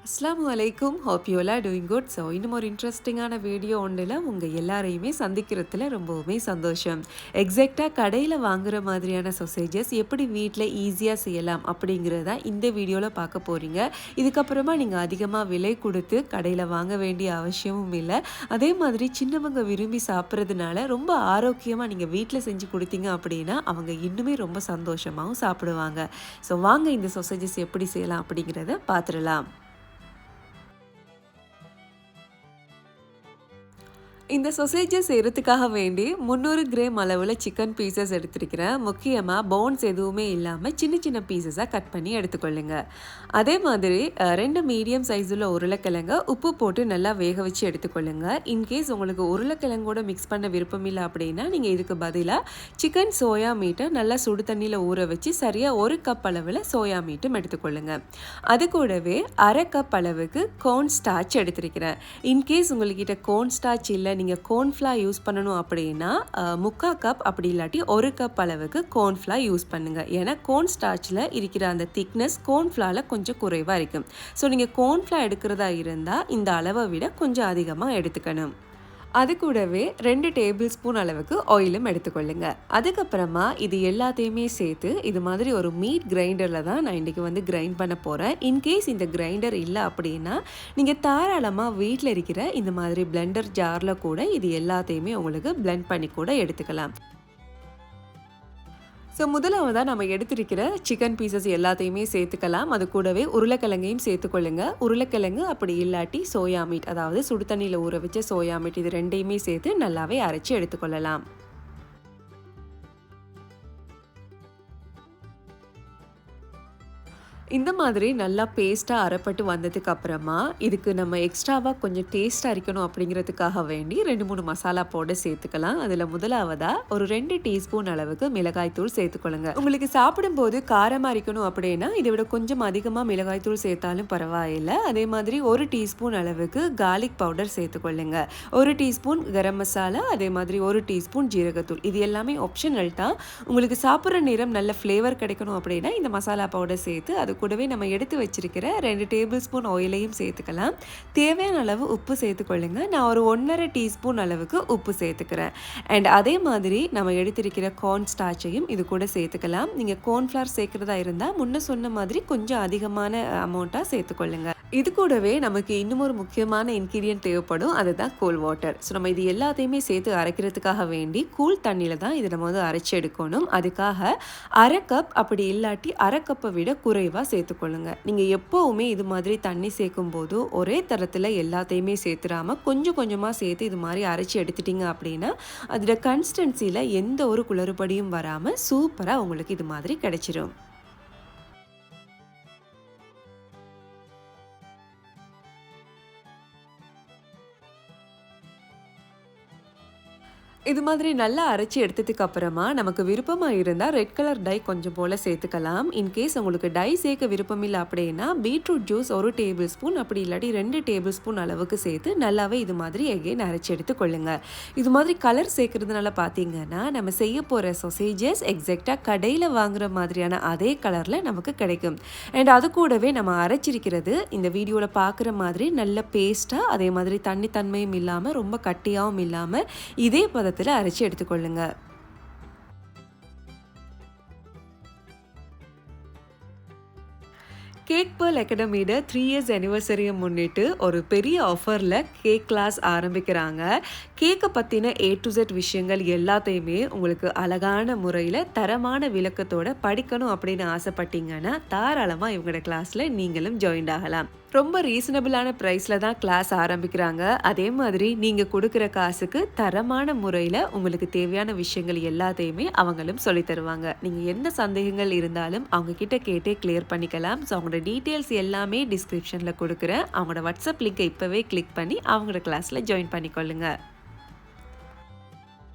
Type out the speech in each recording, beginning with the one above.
அஸ்ஸலாமு அலைக்கும். Hope you all are doing good. So இன்னும் ஒரு இன்ட்ரெஸ்டிங்கான வீடியோ ஒன்றில் உங்கள் எல்லாரையுமே சந்திக்கிறதுல ரொம்பவுமே சந்தோஷம். எக்ஸாக்டாக கடையில் வாங்குற மாதிரியான சொசேஜஸ் எப்படி வீட்டில் ஈஸியாக செய்யலாம் அப்படிங்கிறத இந்த வீடியோவில் பார்க்க போகிறீங்க. இதுக்கப்புறமா நீங்கள் அதிகமாக விலை கொடுத்து கடையில் வாங்க வேண்டிய அவசியமும் இல்லை. அதே மாதிரி சின்னவங்க விரும்பி சாப்பிட்றதுனால ரொம்ப ஆரோக்கியமாக நீங்கள் வீட்டில் செஞ்சு கொடுத்தீங்க அப்படின்னா அவங்க இன்னுமே ரொம்ப சந்தோஷமாகவும் சாப்பிடுவாங்க. ஸோ வாங்க இந்த சொசேஜஸ் எப்படி செய்யலாம் அப்படிங்கிறத பார்த்துடலாம். இந்த சொசேஜஸ் செய்கிறதுக்காக வேண்டி 300 கிராம் அளவில் சிக்கன் பீசஸ் எடுத்துருக்கிறேன். முக்கியமாக போன்ஸ் எதுவுமே இல்லாமல் சின்ன சின்ன பீசஸாக கட் பண்ணி எடுத்துக்கொள்ளுங்க. அதே மாதிரி 2 மீடியம் சைஸில் உருளைக்கிழங்க உப்பு போட்டு நல்லா வேக வச்சு எடுத்துக்கொள்ளுங்க. இன்கேஸ் உங்களுக்கு உருளைக்கிழங்கோட மிக்ஸ் பண்ண விருப்பம் இல்லை அப்படின்னா நீங்கள் இதுக்கு பதிலாக சிக்கன் சோயா மீட்டை நல்லா சுடு தண்ணியில் ஊற வச்சு சரியாக 1 கப் அளவில் சோயா மீட்டும் எடுத்துக்கொள்ளுங்க. அது கூடவே 1/2 கப் அளவுக்கு கோர்ன் ஸ்டார்ச் எடுத்துருக்கிறேன். இன்கேஸ் உங்கள்கிட்ட கோர்ன் ஸ்டார்ச் இல்லை, நீங்கள் கோர்ன்ஃப்ளவர் யூஸ் பண்ணணும் அப்படின்னா 3/4 கப் அப்படி இல்லாட்டி 1 கப் அளவுக்கு கோர்ன்ஃப்ளவர் யூஸ் பண்ணுங்கள். ஏன்னா கோர்ன் ஸ்டார்ச்சில் இருக்கிற அந்த திக்னஸ் கோர்ன்ஃப்ளவரில் கொஞ்சம் குறைவாக இருக்கும். ஸோ நீங்கள் கோர்ன்ஃப்ளவர் எடுக்கிறதா இருந்தால் இந்த அளவை விட கொஞ்சம் அதிகமாக எடுத்துக்கணும். அது கூடவே 2 டேபிள் ஸ்பூன் அளவுக்கு ஆயிலும் எடுத்துக்கொள்ளுங்க. அதுக்கப்புறமா இது எல்லாத்தையுமே சேர்த்து இது மாதிரி ஒரு மீட் கிரைண்டரில் தான் நான் இன்றைக்கி கிரைண்ட் பண்ண போகிறேன். இன்கேஸ் இந்த கிரைண்டர் இல்லை அப்படின்னா நீங்கள் தாராளமாக வீட்டில் இருக்கிற இந்த மாதிரி பிளெண்டர் ஜாரில் கூட இது எல்லாத்தையுமே உங்களுக்கு பிளெண்ட் பண்ணி கூட எடுத்துக்கலாம். ஸோ முதலாவதாக நம்ம எடுத்திருக்கிற சிக்கன் பீசஸ் எல்லாத்தையுமே சேர்த்துக்கலாம். அது கூடவே உருளைக்கிழங்கையும் சேர்த்துக்கொள்ளுங்க. உருளைக்கிழங்கு அப்படி இல்லாட்டி சோயா மீட், அதாவது சுடு தண்ணியில் ஊற வச்ச சோயா மீட், இது ரெண்டையுமே சேர்த்து நல்லாவே அரைச்சி எடுத்துக்கொள்ளலாம். இந்த மாதிரி நல்லா பேஸ்ட்டாக அரைப்பட்டு வந்ததுக்கு அப்புறமா இதுக்கு நம்ம எக்ஸ்ட்ராவாக கொஞ்சம் டேஸ்ட்டாக இருக்கணும் அப்படிங்கிறதுக்காக வேண்டி 2-3 மசாலா பவுடர் சேர்த்துக்கலாம். அதில் முதலாவதாக ஒரு 2 டீஸ்பூன் அளவுக்கு மிளகாய் தூள் சேர்த்துக்கொள்ளுங்க. உங்களுக்கு சாப்பிடும்போது காரமாக இருக்கணும் அப்படின்னா இதை விட கொஞ்சம் அதிகமாக மிளகாய் தூள் சேர்த்தாலும் பரவாயில்லை. அதே மாதிரி 1 டீஸ்பூன் அளவுக்கு garlic powder சேர்த்துக்கொள்ளுங்க. 1 teaspoon garam masala, அதே மாதிரி 1 டீஸ்பூன் ஜீரகத்தூள். இது எல்லாமே ஆப்ஷனல் தான். உங்களுக்கு சாப்பிட்ற நேரம் நல்ல ஃப்ளேவர் கிடைக்கணும் அப்படின்னா இந்த மசாலா பவுடர் சேர்த்து அது கூடவே நம்ம எடுத்து வச்சிருக்கிற 2 டேபிள் ஸ்பூன் ஆயிலையும் சேர்த்துக்கலாம். தேவையான அளவு உப்பு சேர்த்துக்கொள்ளுங்க. நான் ஒரு 1.5 டீஸ்பூன் அளவுக்கு உப்பு சேர்த்துக்கிறேன். அண்ட் அதே மாதிரி நம்ம எடுத்திருக்கிற கார்ன் ஸ்டார்ச்சையும் இது கூட சேர்த்துக்கலாம். நீங்கள் கார்ன்ஃப்ளவர் சேர்க்குறதா இருந்தால் முன்ன சொன்ன மாதிரி கொஞ்சம் அதிகமான அமௌண்ட்டாக சேர்த்துக்கொள்ளுங்க. இது கூடவே நமக்கு இன்னும் ஒரு முக்கியமான இன்கிரியன்ட் தேவைப்படும், அதுதான் கூல் வாட்டர். ஸோ நம்ம இது எல்லாத்தையுமே சேர்த்து அரைக்கிறதுக்காக வேண்டி கூல் தண்ணியில் தான் இதை நம்ம அரைச்சி எடுக்கணும். அதுக்காக 1/2 கப் அப்படி இல்லாட்டி 1/2 கப்பை விட குறைவாக சேர்த்துக்கொள்ளுங்க. நீங்கள் எப்போவுமே இது மாதிரி தண்ணி சேர்க்கும் போது ஒரே தரத்தில் எல்லாத்தையுமே சேர்த்துடாமல் கொஞ்சம் கொஞ்சமாக சேர்த்து இது மாதிரி அரைச்சி எடுத்துட்டிங்க அப்படின்னா அதோட கன்சிஸ்டன்சியில் எந்த ஒரு குளறுபடியும் வராமல் சூப்பராக உங்களுக்கு இது மாதிரி கிடைச்சிரும். இது மாதிரி நல்லா அரைச்சி எடுத்ததுக்கு அப்புறமா நமக்கு விருப்பமாக இருந்தால் ரெட் கலர் டை கொஞ்சம் போல் சேர்த்துக்கலாம். இன்கேஸ் உங்களுக்கு டை சேர்க்க விருப்பம் இல்லை அப்படின்னா பீட்ரூட் ஜூஸ் 1 டேபிள் ஸ்பூன் அப்படி இல்லாட்டி 2 டேபிள் ஸ்பூன் அளவுக்கு சேர்த்து நல்லாவே இது மாதிரி எகைன் அரைச்சி எடுத்துக்கொள்ளுங்க. இது மாதிரி கலர் சேர்க்கறதுனால பார்த்தீங்கன்னா நம்ம செய்ய போகிற சொசேஜஸ் எக்ஸாக்டாக கடையில் வாங்குற மாதிரியான அதே கலரில் நமக்கு கிடைக்கும். அண்ட் அது கூடவே நம்ம அரைச்சிருக்கிறது இந்த வீடியோவில் பார்க்குற மாதிரி நல்ல பேஸ்ட்டாக, அதே மாதிரி தண்ணி தன்மையும் இல்லாமல் ரொம்ப கட்டியாகவும் இல்லாமல் இதே பதத்தில் அரைச்சி எடுத்துக்கொள்ளுங்க. கேக் பேர்ல் அகாடமியோட 3 இயர்ஸ் அனிவர்சரியை முன்னிட்டு ஒரு பெரிய ஆஃபரில் கேக் கிளாஸ் ஆரம்பிக்கிறாங்க. கேக்கை பற்றின A to Z விஷயங்கள் எல்லாத்தையுமே உங்களுக்கு அழகான முறையில் தரமான விளக்கத்தோடு படிக்கணும் அப்படின்னு ஆசைப்பட்டீங்கன்னா தாராளமாக இவங்களோட கிளாஸில் நீங்களும் ஜாயின் ஆகலாம். ரொம்ப ரீசனபிளான ப்ரைஸில் தான் கிளாஸ் ஆரம்பிக்கிறாங்க. அதே மாதிரி நீங்கள் கொடுக்குற காசுக்கு தரமான முறையில் உங்களுக்கு தேவையான விஷயங்கள் எல்லாத்தையுமே அவங்களும் சொல்லி தருவாங்க. நீங்கள் எந்த சந்தேகங்கள் இருந்தாலும் அவங்க கிட்ட கேட்டே கிளியர் பண்ணிக்கலாம். ஸோ அவங்களோட டீட்டெயில்ஸ் எல்லாமே டிஸ்கிரிப்ஷனில் கொடுக்குறேன். அவங்களோட வாட்ஸ்அப் லிங்கை இப்போவே கிளிக் பண்ணி அவங்களோட கிளாஸில் ஜாயின் பண்ணிக்கொள்ளுங்க.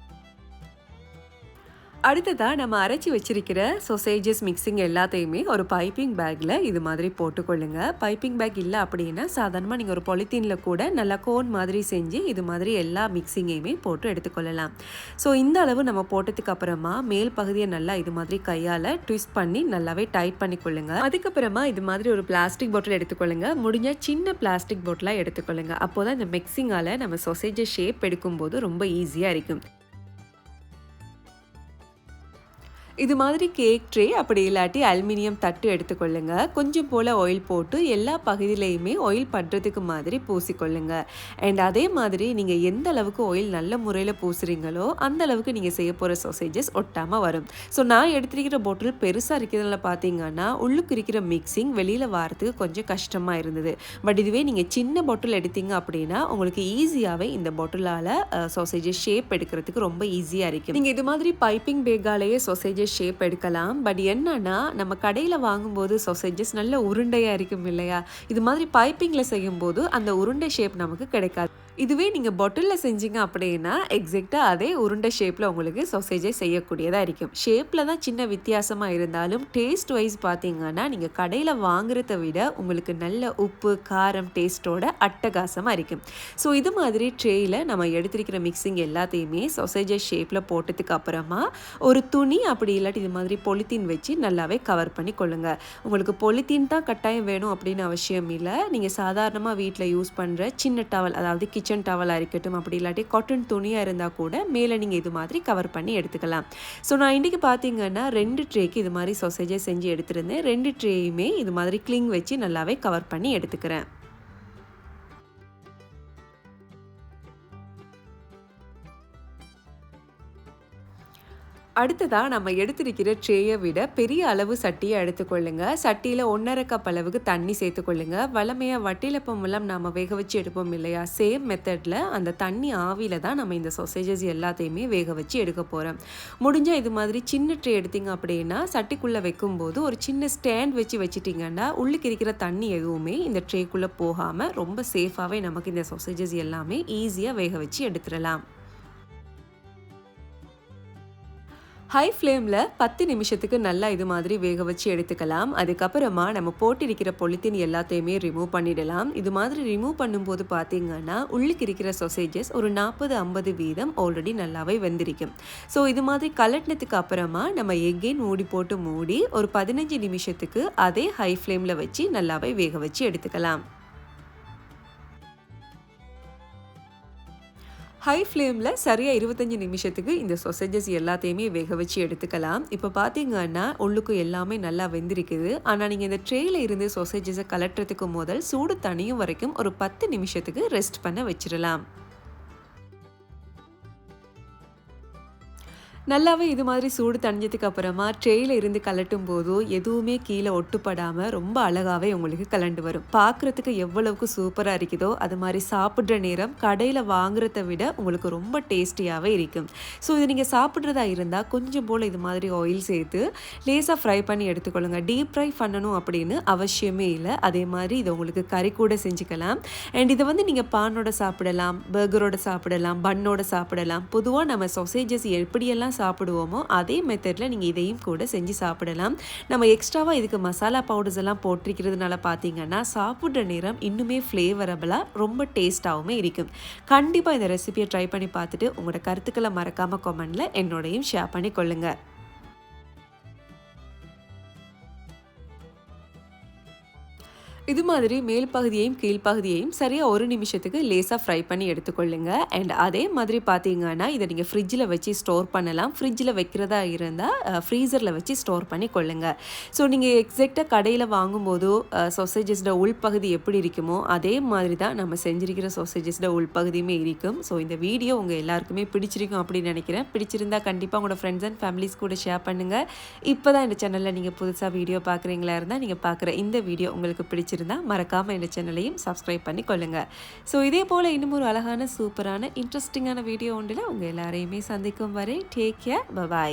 அடுத்ததா நம்ம அரைச்சு வச்சிருக்கிற சொசேஜஸ் மிக்சிங் எல்லாத்தையுமே ஒரு பைப்பிங் பேக்கில் இது மாதிரி போட்டுக்கொள்ளுங்க. பைப்பிங் பேக் இல்லை அப்படின்னா சாதாரணமாக நீங்கள் ஒரு பொலித்தீனில் கூட நல்லா கோன் மாதிரி செஞ்சு இது மாதிரி எல்லா மிக்சிங்கையுமே போட்டு எடுத்துக்கொள்ளலாம். ஸோ இந்த அளவு நம்ம போட்டதுக்கு அப்புறமா மேல் பகுதியை நல்லா இது மாதிரி கையால் ட்விஸ்ட் பண்ணி நல்லாவே டைட் பண்ணிக்கொள்ளுங்க. அதுக்கப்புறமா இது மாதிரி ஒரு பிளாஸ்டிக் பாட்டில் எடுத்துக்கொள்ளுங்க. முடிஞ்சால் சின்ன பிளாஸ்டிக் பாட்டிலாக எடுத்துக்கொள்ளுங்க. அப்போ தான் இந்த மிக்சிங்கால் நம்ம சொசேஜஸ் ஷேப் எடுக்கும்போது ரொம்ப ஈஸியாக இருக்கும். இது மாதிரி கேக் ட்ரே அப்படி இல்லாட்டி அலுமினியம் தட்டு எடுத்துக்கொள்ளுங்க. கொஞ்சம் போல் ஆயில் போட்டு எல்லா பகுதியிலையுமே ஆயில் படுறதுக்கு மாதிரி பூசிக்கொள்ளுங்க. அண்ட் அதே மாதிரி நீங்கள் எந்த அளவுக்கு ஆயில் நல்ல முறையில் பூசுறீங்களோ அந்த அளவுக்கு நீங்கள் செய்ய போகிற சொசேஜஸ் ஒட்டாமல் வரும். ஸோ நான் எடுத்துருக்கிற பாட்டில் பெருசாக இருக்கிறதுல பார்த்தீங்கன்னா உள்ளுக்கு இருக்கிற மிக்சிங் வெளியில் வரதுக்கு கொஞ்சம் கஷ்டமாக இருந்தது. பட் இதுவே நீங்கள் சின்ன பாட்டில் எடுத்தீங்க அப்படின்னா உங்களுக்கு ஈஸியாகவே இந்த பாட்டிலால் சொசேஜஸ் ஷேப் எடுக்கிறதுக்கு ரொம்ப ஈஸியாக இருக்கும். நீங்கள் இது மாதிரி பைப்பிங் பேக்காலேயே சொசேஜஸ் ஷேப் எடுக்கலாம். பட் என்னன்னா நம்ம கடையில் வாங்கும்போது சொசேஜஸ் நல்ல உருண்டையாக இருக்கும் இல்லையா? இது மாதிரி பைப்பிங்கில் செய்யும்போது அந்த உருண்டை ஷேப் நமக்கு கிடைக்காது. இதுவே நீங்கள் பாட்டிலில் செஞ்சீங்க அப்படின்னா எக்ஸாக்டாக அதே உருண்டை ஷேப்பில் உங்களுக்கு சொசேஜை செய்யக்கூடியதாக இருக்கும். ஷேப்பில் தான் சின்ன வித்தியாசமாக இருந்தாலும் டேஸ்ட் வைஸ் பார்த்தீங்கன்னா நீங்கள் கடையில் வாங்குறத விட உங்களுக்கு நல்ல உப்பு காரம் டேஸ்ட்டோட அட்டகாசமாக இருக்கும். ஸோ இது மாதிரி ட்ரேயில் நம்ம எடுத்திருக்கிற மிக்சிங் எல்லாத்தையுமே சொசேஜை ஷேப்பில் போட்டதுக்கு அப்புறமா ஒரு துணி அப்படி இல்லாட்டி இது மாதிரி பொலித்தீன் வச்சு நல்லாவே கவர் பண்ணி கொள்ளுங்கள். உங்களுக்கு பொலித்தீன் தான் கட்டாயம் வேணும் அப்படின்னு அவசியம் இல்லை. நீங்கள் சாதாரணமாக வீட்டில் யூஸ் பண்ணுற சின்ன டவல், அதாவது கிச்சன் டவலாக இருக்கட்டும் அப்படி இல்லாட்டி காட்டன் துணியாக இருந்தால் கூட மேலே நீங்கள் இது மாதிரி கவர் பண்ணி எடுத்துக்கலாம். ஸோ நான் இன்றைக்கி பார்த்தீங்கன்னா 2 ட்ரேக்கு இது மாதிரி சொசேஜை செஞ்சு எடுத்துருந்தேன். 2 ட்ரேயுமே இது மாதிரி கிளிங் வச்சு நல்லாவே கவர் பண்ணி எடுத்துக்கிறேன். அடுத்ததாக நம்ம எடுத்திருக்கிற ட்ரேயை விட பெரிய அளவு சட்டியை எடுத்துக்கொள்ளுங்க. சட்டியில் 1.5 கப் அளவுக்கு தண்ணி சேர்த்துக்கொள்ளுங்க. வளமையாக வட்டிலப்பம் எல்லாம் நம்ம வேக வச்சு எடுப்போம் இல்லையா? சேம் மெத்தடில் அந்த தண்ணி ஆவியில் தான் நம்ம இந்த சொசேஜஸ் எல்லாத்தையுமே வேக வச்சு எடுக்க போகிறோம். முடிஞ்சால் இது மாதிரி சின்ன ட்ரே எடுத்திங்க அப்படின்னா சட்டிக்குள்ளே வைக்கும்போது ஒரு சின்ன ஸ்டாண்ட் வச்சுட்டிங்கன்னா உள்ளுக்கு இருக்கிற தண்ணி எதுவுமே இந்த ட்ரேக்குள்ளே போகாமல் ரொம்ப சேஃபாகவே நமக்கு இந்த சொசேஜஸ் எல்லாமே ஈஸியாக வேக வச்சு எடுத்துடலாம். ஹை ஃப்ளேமில் 10 நிமிஷத்துக்கு நல்லா இது மாதிரி வேக வச்சு எடுத்துக்கலாம். அதுக்கப்புறமா நம்ம போட்டிருக்கிற பொலித்தீன் எல்லாத்தையுமே ரிமூவ் பண்ணிடலாம். இது மாதிரி ரிமூவ் பண்ணும்போது பார்த்தீங்கன்னா உள்ளுக்கு இருக்கிற சொசேஜஸ் ஒரு 40-50% ஆல்ரெடி நல்லாவே வெந்திருக்கும். ஸோ இது மாதிரி கலட்டினதுக்கு அப்புறமா நம்ம எகெயின் மூடி ஒரு 15 நிமிஷத்துக்கு அதே ஹை ஃப்ளேமில் வச்சு நல்லாவே வேக வச்சு எடுத்துக்கலாம். ஹை ஃப்ளேமில் சரியாக 25 நிமிஷத்துக்கு இந்த சொசேஜஸ் எல்லாத்தையுமே வேக வச்சு எடுத்துக்கலாம். இப்போ பார்த்தீங்கன்னா உள்ளுக்கு எல்லாமே நல்லா வெந்திருக்குது. ஆனால் நீங்கள் இந்த ட்ரேயில் இருந்து சொசேஜஸை கலட்டுறதுக்கு முதல் சூடு தனியும் வரைக்கும் ஒரு 10 நிமிஷத்துக்கு ரெஸ்ட் பண்ண வச்சிடலாம். நல்லாவே இது மாதிரி சூடு தணிஞ்சதுக்கு அப்புறமா ட்ரேயில் இருந்து கலட்டும் போது எதுவுமே கீழே ஒட்டுப்படாமல் ரொம்ப அழகாகவே உங்களுக்கு கலண்டு வரும். பார்க்குறதுக்கு எவ்வளவுக்கு சூப்பராக இருக்குதோ அது மாதிரி சாப்பிட்ற நேரம் கடையில் வாங்குறத விட உங்களுக்கு ரொம்ப டேஸ்டியாகவே இருக்கும். ஸோ இது நீங்கள் சாப்பிட்றதா இருந்தால் கொஞ்சம் போல் இது மாதிரி ஆயில் சேர்த்து லேசாக ஃப்ரை பண்ணி எடுத்துக்கொள்ளுங்க. டீப் ஃப்ரை பண்ணணும் அப்படின்னு அவசியமே இல்லை. அதே மாதிரி இதை உங்களுக்கு கறி கூட செஞ்சுக்கலாம். அண்ட் இதை வந்து நீங்கள் பானோட சாப்பிடலாம், பர்கரோட சாப்பிடலாம், பன்னோட சாப்பிடலாம். பொதுவாக நம்ம சொசேஜஸ் எப்படியெல்லாம் சாப்பிடுவோமோ அதே மெத்தடில் நீங்கள் இதையும் கூட செஞ்சு சாப்பிடலாம். நம்ம எக்ஸ்ட்ராவாக இதுக்கு மசாலா பவுடர்ஸ் எல்லாம் போட்டிருக்கிறதுனால பார்த்தீங்கன்னா சாப்பிட்ற நேரம் இன்னுமே ஃப்ளேவரபுளாக ரொம்ப டேஸ்ட்டாகவுமே இருக்கும். கண்டிப்பாக இந்த ரெசிபியை ட்ரை பண்ணி பார்த்துட்டு உங்களோட கருத்துக்களை மறக்காமல் கமெண்டில் என்னோடையும் ஷேர் பண்ணி கொள்ளுங்கள். இது மாதிரி மேல் பகுதியையும் கீழ்ப்பகுதியையும் சரியாக 1 நிமிஷத்துக்கு லேசாக ஃப்ரை பண்ணி எடுத்துக்கொள்ளுங்க. அண்ட் அதே மாதிரி பார்த்தீங்கன்னா இதை நீங்கள் ஃப்ரிட்ஜில் வச்சு ஸ்டோர் பண்ணலாம். ஃப்ரிட்ஜில் வைக்கிறதா இருந்தால் ஃப்ரீசரில் வச்சு ஸ்டோர் பண்ணி கொள்ளுங்க. ஸோ நீங்கள் எக்ஸாக்டாக கடையில் வாங்கும்போது சொசேஜஸோட உள்பகுதி எப்படி இருக்குமோ அதே மாதிரி தான் நம்ம செஞ்சிருக்கிற சொசேஜஸோட உள்பகுதியுமே இருக்கும். ஸோ இந்த வீடியோ உங்கள் எல்லாருக்குமே பிடிச்சிருக்கும் அப்படின்னு நினைக்கிறேன். பிடிச்சிருந்தா கண்டிப்பாக உங்களோட ஃப்ரெண்ட்ஸ் அண்ட் ஃபேமிலிஸ் கூட ஷேர் பண்ணுங்கள். இப்போ தான் இந்த சேனலில் நீங்கள் புதுசாக வீடியோ பார்க்குறீங்களா இருந்தால் நீங்கள் பார்க்குற இந்த வீடியோ உங்களுக்கு பிடிச்சிருந்தா மறக்காமல் இந்த சேனலையும் சப்ஸ்கிரைப் பண்ணி கொள்ளுங்கள். ஸோ இதே போல் இன்னும் ஒரு அழகான சூப்பரான இன்ட்ரெஸ்டிங்கான வீடியோ ஒன்றில் உங்கள் எல்லாரையுமே சந்திக்கும் வரை டேக் கேர், பை.